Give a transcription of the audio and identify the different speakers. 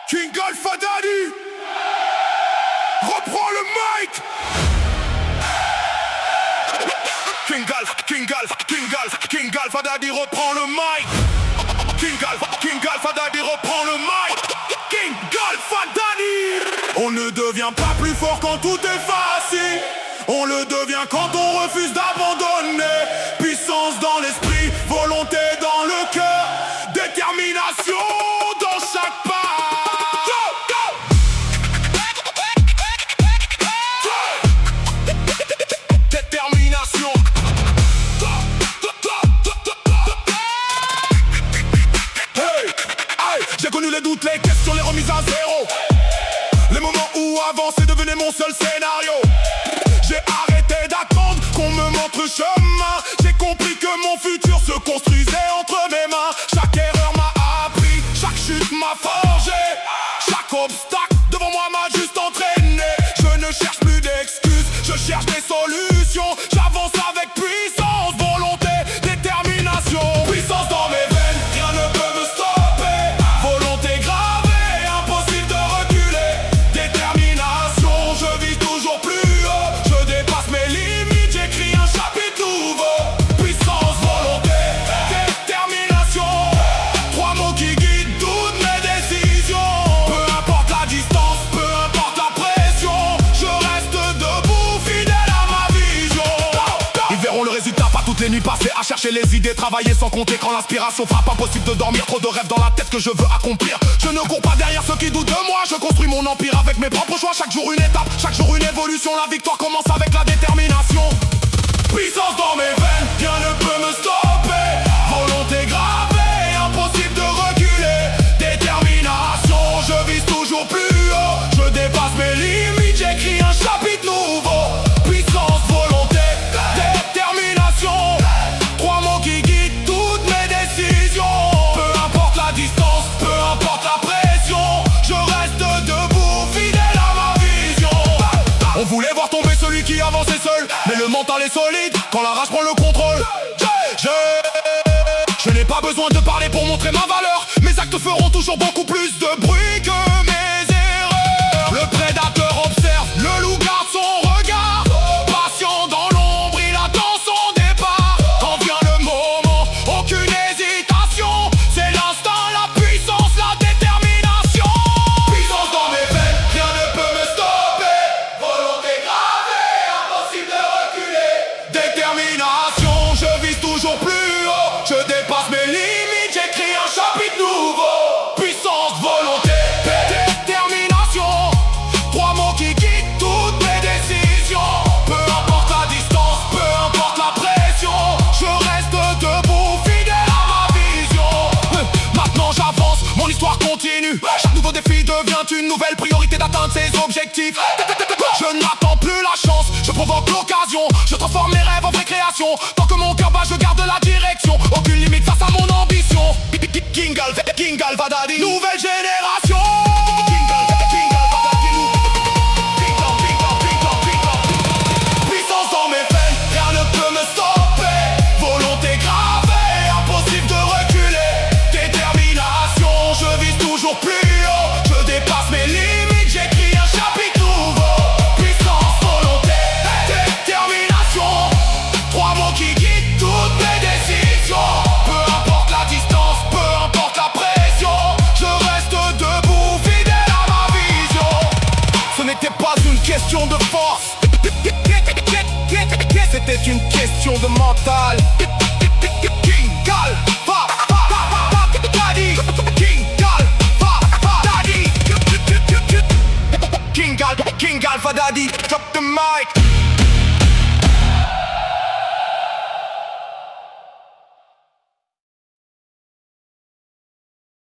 Speaker 1: King Alpha Daddy reprend le mic. King Alpha Daddy reprend le mic. King Alpha Daddy reprend le mic. King Alpha Daddy. On ne devient pas plus fort quand tout est facile. On le devient quand on refuse d'abandonner. Puissance dans l'esprit, volonté dans le cœur, détermination dans chaque pas. Détermination. Hey, hey, j'ai connu les doutes, les questions, les remises à zéro. Les moments où avancer devenait mon seul scénario. J'ai arrêté d'attendre qu'on me montre le chemin. J'ai compris que mon futur se construisait entre mes mains. Chaque erreur m'a appris, chaque chute m'a forgé. Chaque obstacle devant moi m'a juste entraîné. Je ne cherche plus d'excuses, je cherche des solutions. J'avance avec puissance, volonté, détermination. Puissance dans mes veines, rien ne peut me stopper. Volonté gravée, impossible de reculer. Détermination, je vise toujours plus haut. Je dépasse mes limites, j'écris un chapitre nouveau. Puissance, volonté, détermination. Trois mots qui guident toutes mes décisions. Peu importe la distance, peu importe la pression, je reste debout, fidèle à ma vision. Ils verront le résultat, pas toutes les nuits passées à chercher les idées, travailler sans compter quand l'inspiration frappe. Impossible de dormir, trop de rêves dans la tête que je veux accomplir. Je ne cours pas derrière ceux qui doutent de moi. Je construis mon empire avec mes propres choix. Chaque jour une étape, chaque jour une évolution. La victoire commence avec la détermination. Puissance dans mes veines, rien ne peut me stopper. Volonté gravée, impossible de reculer. Détermination, je vise toujours plus haut. Je dépasse mes limites, j'écris un chapitre nouveau. Puissance, volonté, détermination. Trois mots qui guident toutes mes décisions. Peu importe la distance, peu importe la pression, je reste debout, fidèle à ma vision. On voulait voir tomber celui qui avançait seul, mais le mental est solide quand la rage prend le contrôle. Je n'ai pas besoin de parler pour montrer ma valeur. Mes actes feront toujours beaucoup plus de bruit que mes erreurs. Le prédateur observe, le loup garde son regard. Patient dans l'ombre, il attend son départ. Quand vient le moment, aucune hésitation. C'est l'instinct, la puissance, la détermination. Puissance dans mes veines, rien ne peut me stopper. Volonté gravée, impossible de reculer. Détermination, je vise toujours plus haut. Je dépasse mes limites, j'écris un chapitre nouveau. Puissance, volonté, détermination. Trois mots qui guident toutes mes décisions. Peu importe la distance, peu importe la pression, je reste debout, fidèle à ma vision. Maintenant j'avance, mon histoire continue. Chaque nouveau défi devient une nouvelle priorité d'atteindre ses objectifs. Je n'attends plus la chance, je provoque l'occasion. Je transforme mes rêves en vraie création. Tant que mon cœur bat, je garde la direction. Aucune limite face à mon ambition. King Alpha Daddy, nouvelle génération. Puissance dans mes veines, rien ne peut me stopper. Volonté gravée, impossible de reculer. Détermination, je vise toujours plus haut. Je dépasse mes limites, j'écris un chapitre nouveau. Puissance, volonté, détermination. Trois mots qui guident toutes mes décisions. Peu importe la distance, peu importe la pression, je reste debout, fidèle à ma vision. Ce n'était pas une question de force, c'était une question de mental. King Alpha Daddy, King Alpha Daddy, King Alpha Daddy, drop the mic.